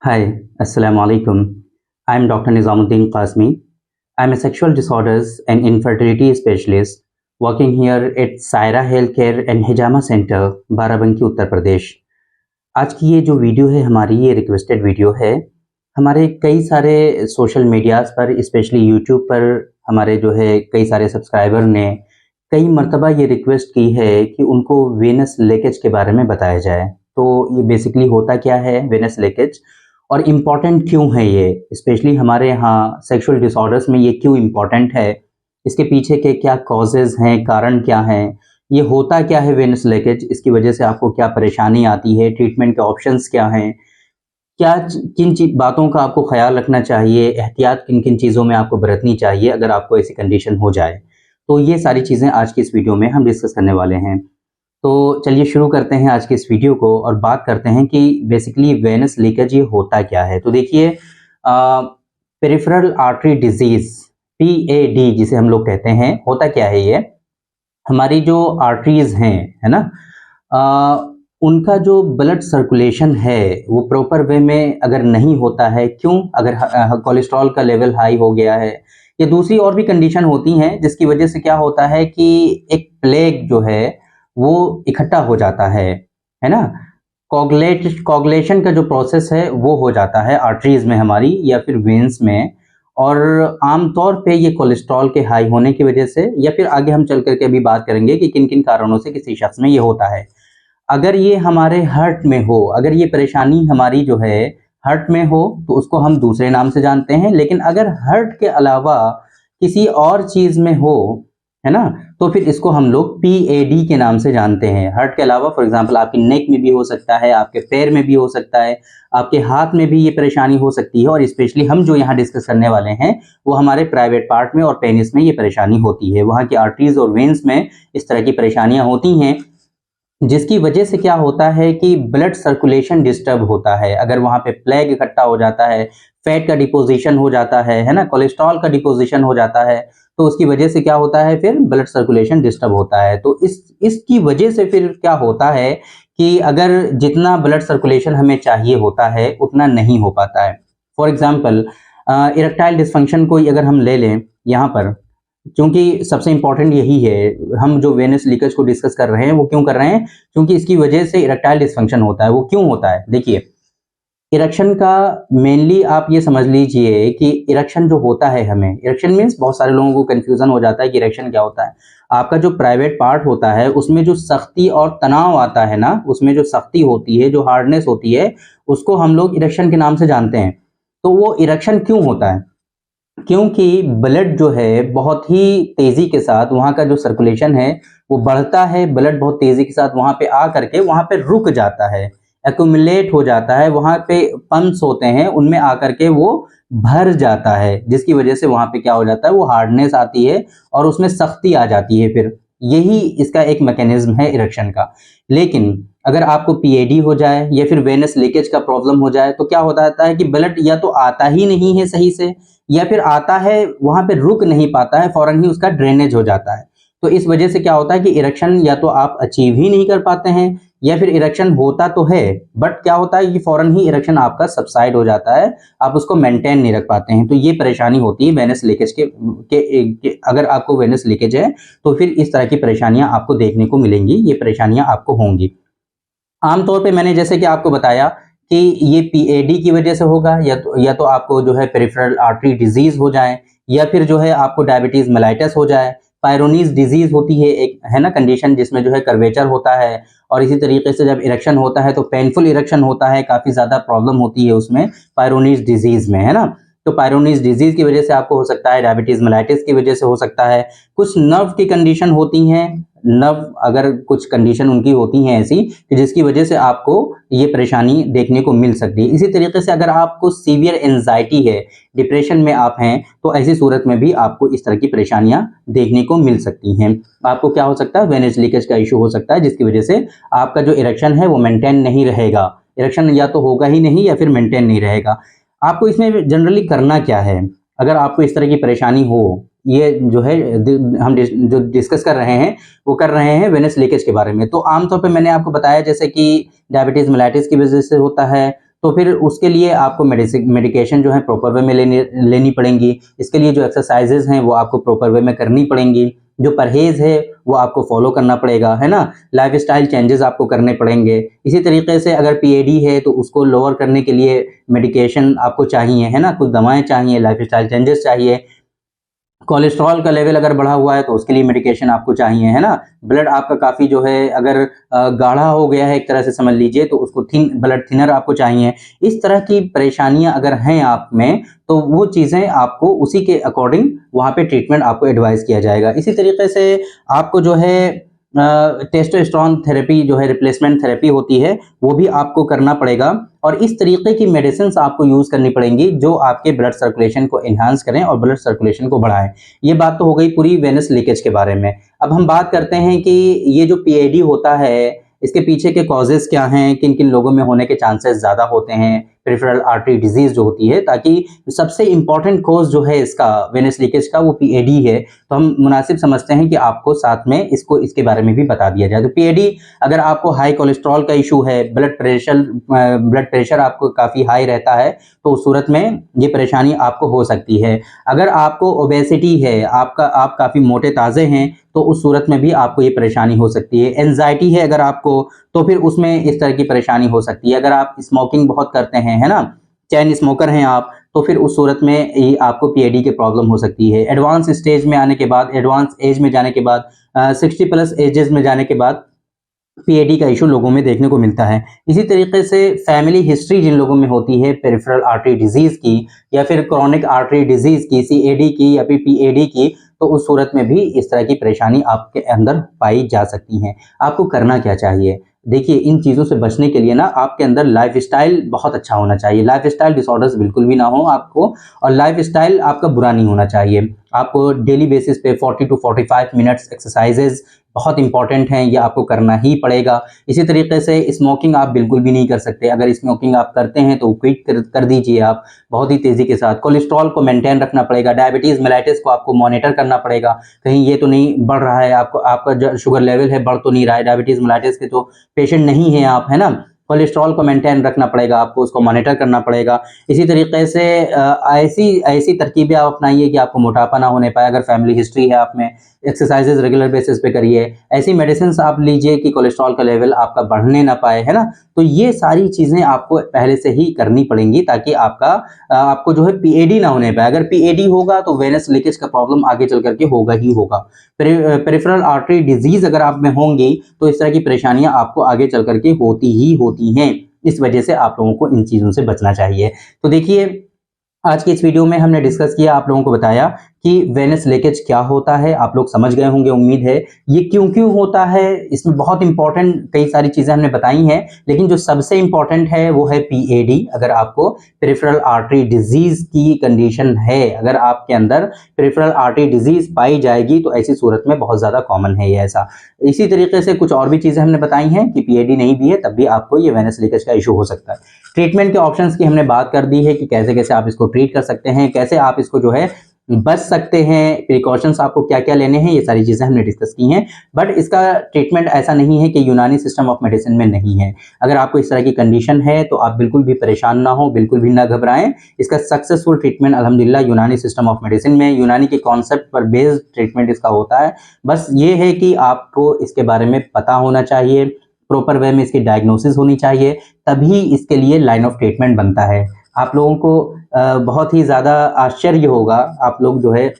Hi, Assalamu alaikum. I'm Dr. Nizamuddin Qasmi. I'm a sexual disorders and infertility specialist working here at Saira Healthcare and Hijama Center, Barabanki Uttar Pradesh. आज की ये जो video है हमारी ये requested video है। हमारे कई सारे सोशल मीडियाज़ पर स्पेशली यूट्यूब पर हमारे जो है कई सारे सब्सक्राइबर ने कई मर्तबा ये रिक्वेस्ट की है कि उनको वेनस लीकेज के बारे में बताया जाए। तो ये बेसिकली होता क्या है वेनस लीकेज और इम्पॉर्टेंट क्यों है ये, स्पेशली हमारे यहाँ सेक्सुअल डिसऑर्डर्स में ये क्यों इम्पॉर्टेंट है, इसके पीछे के क्या कॉजेज़ हैं, कारण क्या हैं, ये होता क्या है वेनस लीकेज, इसकी वजह से आपको क्या परेशानी आती है, ट्रीटमेंट के ऑप्शंस क्या हैं, क्या किन बातों का आपको ख्याल रखना चाहिए, एहतियात किन किन चीज़ों में आपको बरतनी चाहिए अगर आपको ऐसी कंडीशन हो जाए। तो ये सारी चीज़ें आज की इस वीडियो में हम डिस्कस करने वाले हैं। तो चलिए शुरू करते हैं आज की इस वीडियो को और बात करते हैं कि बेसिकली वेनस लीकेज ये होता क्या है। तो देखिए पेरिफेरल आर्टरी डिजीज़ PAD जिसे हम लोग कहते हैं, होता क्या है ये, हमारी जो आर्टरीज हैं, है ना, उनका जो ब्लड सर्कुलेशन है वो प्रॉपर वे में अगर नहीं होता है, क्यों, अगर कोलेस्ट्रॉल का लेवल हाई हो गया है या दूसरी और भी कंडीशन होती हैं जिसकी वजह से क्या होता है कि एक प्लेग जो है वो इकट्ठा हो जाता है ना, कोगुलेशन का जो प्रोसेस है वो हो जाता है आर्टरीज में हमारी या फिर वेन्स में, और आमतौर पे ये कोलेस्ट्रॉल के हाई होने की वजह से या फिर आगे हम चल करके अभी बात करेंगे कि किन किन कारणों से किसी शख्स में ये होता है। अगर ये हमारे हार्ट में हो, अगर ये परेशानी हमारी जो है हार्ट में हो तो उसको हम दूसरे नाम से जानते हैं, लेकिन अगर हार्ट के अलावा किसी और चीज़ में हो, है ना, तो फिर इसको हम लोग PAD के नाम से जानते हैं। हार्ट के अलावा फॉर एग्जांपल आपकी नेक में भी हो सकता है, आपके पैर में भी हो सकता है, आपके हाथ में भी ये परेशानी हो सकती है, और स्पेशली हम जो यहाँ डिस्कस करने वाले हैं वो हमारे प्राइवेट पार्ट में और पेनिस में ये परेशानी होती है। वहाँ की आर्टरीज और वेन्स में इस तरह की परेशानियाँ होती हैं जिसकी वजह से क्या होता है कि ब्लड सर्कुलेशन डिस्टर्ब होता है। अगर वहाँ पे प्लेग इकट्ठा हो जाता है, फैट का डिपोजिशन हो जाता है ना, कोलेस्ट्रॉल का डिपोजिशन हो जाता है, तो उसकी वजह से क्या होता है, फिर ब्लड सर्कुलेशन डिस्टर्ब होता है। तो इसकी वजह से फिर क्या होता है कि अगर जितना ब्लड सर्कुलेशन हमें चाहिए होता है उतना नहीं हो पाता है। फॉर एग्जाम्पल इरेक्टाइल डिस्फंक्शन को अगर हम ले लें यहाँ पर, क्योंकि सबसे इंपॉर्टेंट यही है, हम जो वेनस लीकेज को डिस्कस कर रहे हैं वो क्यों कर रहे हैं, क्योंकि इसकी वजह से इरेक्टाइल डिस्फंक्शन होता है। वो क्यों होता है, देखिए इरेक्शन का मेनली आप ये समझ लीजिए कि इरेक्शन जो होता है, हमें इरेक्शन मीन्स बहुत सारे लोगों को कंफ्यूजन हो जाता है कि इरेक्शन क्या होता है। आपका जो प्राइवेट पार्ट होता है उसमें जो सख्ती और तनाव आता है ना, उसमें जो सख्ती होती है, जो हार्डनेस होती है, उसको हम लोग इरेक्शन के नाम से जानते हैं। तो वो इरेक्शन क्यों होता है, क्योंकि ब्लड जो है बहुत ही तेजी के साथ वहाँ का जो सर्कुलेशन है वो बढ़ता है, ब्लड बहुत तेजी के साथ वहाँ पे आ करके वहाँ पे रुक जाता है, एक्यूमुलेट हो जाता है, वहाँ पे पंप्स होते हैं उनमें आकर के वो भर जाता है, जिसकी वजह से वहाँ पे क्या हो जाता है, वो हार्डनेस आती है और उसमें सख्ती आ जाती है। फिर यही इसका एक मैकेनिज्म है इरेक्शन का। लेकिन अगर आपको PAD हो जाए या फिर वेनस लीकेज का प्रॉब्लम हो जाए तो क्या होता है कि ब्लड या तो आता ही नहीं है सही से, या फिर आता है वहाँ पे रुक नहीं पाता है, फौरन ही उसका ड्रेनेज हो जाता है। तो इस वजह से क्या होता है कि इरेक्शन या तो आप अचीव ही नहीं कर पाते हैं, या फिर इरेक्शन होता तो है बट क्या होता है कि फौरन ही इरेक्शन आपका सबसाइड हो जाता है, आप उसको मेंटेन नहीं रख पाते हैं। तो ये परेशानी होती है वेनस लीकेज के अगर आपको वेनस लीकेज है तो फिर इस तरह की परेशानियां आपको देखने को मिलेंगी, ये परेशानियां आपको होंगी। आमतौर पे मैंने जैसे कि आपको बताया कि ये PAD की वजह से होगा, या तो आपको जो है पेरिफेरल आर्टरी डिजीज हो जाए, या फिर जो है आपको डायबिटीज मेलाइटस हो जाए, पायरोनीज डिजीज होती है एक, है ना, कंडीशन जिसमें जो है कर्वेचर होता है, और इसी तरीके से जब इरेक्शन होता है तो पेनफुल इरेक्शन होता है, काफ़ी ज़्यादा प्रॉब्लम होती है उसमें पायरोनीज डिजीज में, है ना। तो पायरोनीज डिजीज की वजह से आपको हो सकता है, डायबिटीज मेलाइटिस की वजह से हो सकता है, कुछ नर्व की कंडीशन होती हैं, नर्व अगर कुछ कंडीशन उनकी होती हैं ऐसी कि जिसकी वजह से आपको ये परेशानी देखने को मिल सकती है। इसी तरीके से अगर आपको सीवियर एंजाइटी है, डिप्रेशन में आप हैं, तो ऐसी सूरत में भी आपको इस तरह की परेशानियां देखने को मिल सकती हैं। आपको क्या हो सकता है, वेनस लीकेज का इशू हो सकता है जिसकी वजह से आपका जो इरेक्शन है वो मेंटेन नहीं रहेगा, इरेक्शन या तो होगा ही नहीं या फिर मेंटेन नहीं रहेगा। आपको इसमें जनरली करना क्या है, अगर आपको इस तरह की परेशानी हो, ये जो है हम जो डिस्कस कर रहे हैं वो कर रहे हैं वेनस लीकेज के बारे में। तो आमतौर पे मैंने आपको बताया जैसे कि डायबिटीज मेलाइटिस की वजह से होता है, तो फिर उसके लिए आपको मेडिकेशन जो है प्रॉपर वे में लेनी पड़ेंगी। इसके लिए जो एक्सरसाइजेज हैं वो आपको प्रॉपर वे में करनी पड़ेंगी। जो परहेज़ है वो आपको फॉलो करना पड़ेगा, है ना? लाइफ़स्टाइल चेंजेस आपको करने पड़ेंगे। इसी तरीके से अगर पीएडी है तो उसको लोअर करने के लिए मेडिकेशन आपको चाहिए, है ना? कुछ दवाएँ चाहिए, लाइफ़स्टाइल चेंजेस चाहिए। कोलेस्ट्रॉल का लेवल अगर बढ़ा हुआ है तो उसके लिए मेडिकेशन आपको चाहिए, है ना? ब्लड आपका काफ़ी जो है अगर गाढ़ा हो गया है एक तरह से समझ लीजिए, तो उसको ब्लड थिनर आपको चाहिए। इस तरह की परेशानियाँ अगर हैं आप में, तो वो चीज़ें आपको उसी के अकॉर्डिंग वहाँ पे ट्रीटमेंट आपको एडवाइस किया जाएगा। इसी तरीके से आपको जो है टेस्टोस्टेरोन थेरेपी जो है रिप्लेसमेंट थेरेपी होती है, वो भी आपको करना पड़ेगा और इस तरीके की मेडिसिन्स आपको यूज़ करनी पड़ेंगी जो आपके ब्लड सर्कुलेशन को एनहांस करें और ब्लड सर्कुलेशन को बढ़ाएँ। ये बात तो हो गई पूरी वेनस लीकेज के बारे में। अब हम बात करते हैं कि ये जो पीएडी होता है, इसके पीछे के कॉजेज़ क्या हैं, किन-किन लोगों में होने के चांसेस ज़्यादा होते हैं, पेरिफेरल आर्टरी डिज़ीज़ जो होती है, ताकि सबसे इम्पोर्टेंट कॉज़ जो है इसका वेनस लीकेज का वो पीएडी है। तो हम मुनासिब समझते हैं कि आपको साथ में इसके बारे में भी बता दिया जाए। तो पीएडी अगर आपको हाई कोलेस्ट्रॉल का इश्यू है, ब्लड प्रेशर आपको काफ़ी हाई रहता है, तो उस सूरत में ये परेशानी आपको हो सकती है। अगर आपको ओबेसिटी है, आप काफ़ी मोटे-ताज़े हैं, तो उस सूरत में भी आपको ये परेशानी हो सकती है। एंग्ज़ायटी है अगर आपको, तो फिर उसमें इस तरह की परेशानी हो सकती है। अगर आप स्मोकिंग बहुत करते हैं, है ना? चेन स्मोकर हैं आप, तो फिर उस सूरत में ये आपको पीएडी की प्रॉब्लम हो सकती है। एडवांस स्टेज में आने के बाद, एडवांस एज में जाने के बाद 60 प्लस एजेस में जाने के बाद पीएडी का इशू लोगों में देखने को मिलता है। इसी तरीके से फैमिली हिस्ट्री जिन लोगों में होती है पेरिफेरल आर्टरी डिजीज़ की या फिर क्रोनिक आर्टरी डिजीज़ की, सीएडी की या फिर पीएडी की, तो उस सूरत में भी इस तरह की परेशानी आपके अंदर पाई जा सकती हैं। आपको करना क्या चाहिए? देखिए, इन चीज़ों से बचने के लिए ना आपके अंदर लाइफ़स्टाइल बहुत अच्छा होना चाहिए। लाइफ़स्टाइल डिसऑर्डर्स बिल्कुल भी ना हो आपको और लाइफ़स्टाइल आपका बुरा नहीं होना चाहिए। आपको डेली बेसिस पे 40 टू 45 मिनट्स एक्सरसाइज़ेज़ बहुत इंपॉर्टेंट हैं, ये आपको करना ही पड़ेगा। इसी तरीके से स्मोकिंग आप बिल्कुल भी नहीं कर सकते। अगर स्मोकिंग आप करते हैं तो क्विट कर दीजिए आप बहुत ही तेज़ी के साथ। कोलेस्ट्रॉल को मेंटेन रखना पड़ेगा, डायबिटीज़ मेलाइटिस को आपको मॉनिटर करना पड़ेगा। कहीं ये तो नहीं बढ़ रहा है, आपका जो शुगर लेवल है बढ़ तो नहीं रहा है, डायबिटीज़ मेलाइटिस के तो पेशेंट नहीं हैं आप, है ना? कोलेस्ट्रॉल को मेंटेन रखना पड़ेगा आपको, उसको मॉनिटर करना पड़ेगा। इसी तरीके से ऐसी ऐसी तरकीबें आप अपनाइए कि आपको मोटापा ना होने पाए। अगर फैमिली हिस्ट्री है आप में, एक्सरसाइजेज़ रेगुलर बेसिस पे करिए। ऐसी मेडिसिन्स आप लीजिए कि कोलेस्ट्रॉल का लेवल आपका बढ़ने ना पाए, है ना? तो ये सारी चीज़ें आपको पहले से ही करनी पड़ेंगी ताकि आपको जो है पीएडी ना होने पाए। अगर पीएडी होगा तो वेनस लीकेज का प्रॉब्लम आगे चल कर के होगा ही होगा। पेरिफेरल आर्टरी डिजीज़ अगर आप में होंगी, तो इस तरह की परेशानियाँ आपको आगे चल कर के होती ही होती हैं। इस वजह से आप लोगों को इन चीज़ों से बचना चाहिए। तो देखिए, आज की इस वीडियो में हमने डिस्कस किया, आप लोगों को बताया कि वेनस लीकेज क्या होता है, आप लोग समझ गए होंगे उम्मीद है। ये क्यों-क्यों होता है, इसमें बहुत इम्पोर्टेंट कई सारी चीज़ें हमने बताई हैं, लेकिन जो सबसे इम्पोर्टेंट है वो है पीएडी। अगर आपको पेरिफेरल आर्टरी डिजीज़ की कंडीशन है, अगर आपके अंदर पेरिफेरल आर्टरी डिजीज़ पाई जाएगी तो ऐसी सूरत में बहुत ज़्यादा कॉमन है ये ऐसा। इसी तरीके से कुछ और भी चीज़ें हमने बताई हैं कि पीएडी नहीं भी है तब भी आपको ये वेनस लीकेज का इश्यू हो सकता है। ट्रीटमेंट के ऑप्शंस की हमने बात कर दी है कि कैसे-कैसे आप इसको ट्रीट कर सकते हैं, कैसे आप इसको जो है बच सकते हैं, प्रिकॉशंस आपको क्या-क्या लेने हैं, ये सारी चीज़ें हमने डिस्कस की हैं। बट इसका ट्रीटमेंट ऐसा नहीं है कि यूनानी सिस्टम ऑफ मेडिसिन में नहीं है। अगर आपको इस तरह की कंडीशन है तो आप बिल्कुल भी परेशान ना हों, बिल्कुल भी ना घबराएँ। इसका सक्सेसफुल ट्रीटमेंट अल्हम्दुलिल्लाह यूनानी सिस्टम ऑफ मेडिसिन में, यूनानी के कॉन्सेप्ट पर बेस्ड ट्रीटमेंट इसका होता है। बस ये है कि आपको इसके बारे में पता होना चाहिए, प्रॉपर वे में इसकी डायग्नोसिस होनी चाहिए, तभी इसके लिए लाइन ऑफ ट्रीटमेंट बनता है। आप लोगों को बहुत ही ज़्यादा आश्चर्य होगा, आप लोग जो है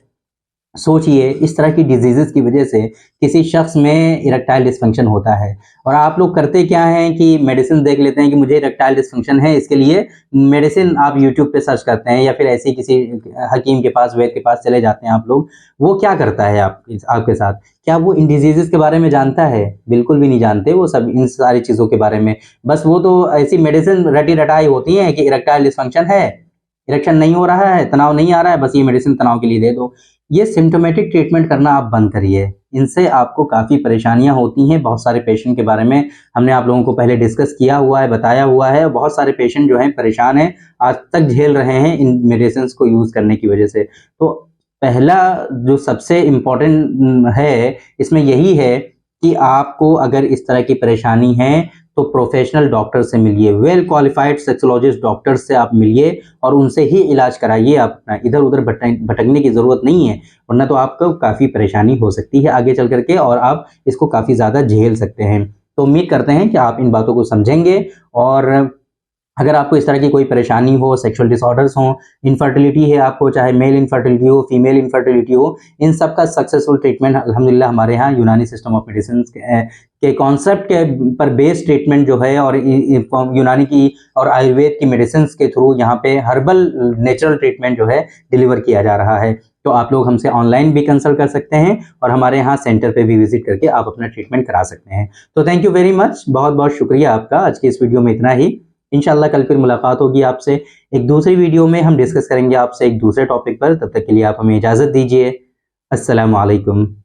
सोचिए इस तरह की डिजीज़ेज़ की वजह से किसी शख्स में इरेक्टाइल डिस्फंक्शन होता है और आप लोग करते क्या हैं कि मेडिसिन देख लेते हैं कि मुझे इरेक्टाइल डिस्फंक्शन है, इसके लिए मेडिसिन आप यूट्यूब पे सर्च करते हैं या फिर ऐसे ही किसी हकीम के पास, वैद्य के पास चले जाते हैं आप लोग। वो क्या करता है आपके साथ? क्या वो इन डिजीज़ेज़ के बारे में जानता है? बिल्कुल भी नहीं जानते वो सब इन सारी चीज़ों के बारे में। बस वो तो ऐसी मेडिसिन रटी-रटाई होती हैं कि इरेक्टाइल डिस्फंक्शन है, इरेक्शन नहीं हो रहा है, तनाव नहीं आ रहा है, बस ये मेडिसिन तनाव के लिए दे दो। ये सिम्प्टोमेटिक ट्रीटमेंट करना आप बंद करिए। इनसे आपको काफ़ी परेशानियाँ होती हैं, बहुत सारे पेशेंट के बारे में हमने आप लोगों को पहले डिस्कस किया हुआ है, बताया हुआ है। बहुत सारे पेशेंट जो हैं परेशान हैं, आज तक झेल रहे हैं इन मेडिसिन्स को यूज़ करने की वजह से। तो पहला जो सबसे इम्पोर्टेंट है, इसमें यही है कि आपको अगर इस तरह की परेशानी है, तो प्रोफेशनल डॉक्टर से मिलिए, वेल क्वालिफाइड सेक्सोलॉजिस्ट डॉक्टर से आप मिलिए और उनसे ही इलाज कराइए अपना। इधर उधर भटकने की ज़रूरत नहीं है, वरना तो आपको काफ़ी परेशानी हो सकती है आगे चल करके और आप इसको काफ़ी ज़्यादा झेल सकते हैं। तो उम्मीद करते हैं कि आप इन बातों को समझेंगे और अगर आपको इस तरह की कोई परेशानी हो, सेक्सुअल डिसऑर्डर्स हों, इनफर्टिलिटी है आपको, चाहे मेल इनफर्टिलिटी हो, फीमेल इनफर्टिलिटी हो, इन सब का सक्सेसफुल ट्रीटमेंट अल्हम्दुलिल्लाह हमारे यहाँ यूनानी सिस्टम ऑफ मेडिसिन के कॉन्सेप्ट के पर बेस्ड ट्रीटमेंट जो है और यूनानी की और आयुर्वेद की मेडिसिन के थ्रू यहाँ पे हर्बल नेचुरल ट्रीटमेंट जो है डिलीवर किया जा रहा है। तो आप लोग हमसे ऑनलाइन भी कंसल्ट कर सकते हैं और हमारे यहाँ सेंटर पे भी विजिट करके आप अपना ट्रीटमेंट करा सकते हैं। तो थैंक यू वेरी मच, बहुत बहुत शुक्रिया आपका। आज की इस वीडियो में इतना ही। इंशाल्लाह कल फिर मुलाकात होगी आपसे एक दूसरी वीडियो में, हम डिस्कस करेंगे आपसे एक दूसरे टॉपिक पर। तब तक के लिए आप हमें इजाज़त दीजिए। अस्सलामु अलैकुम।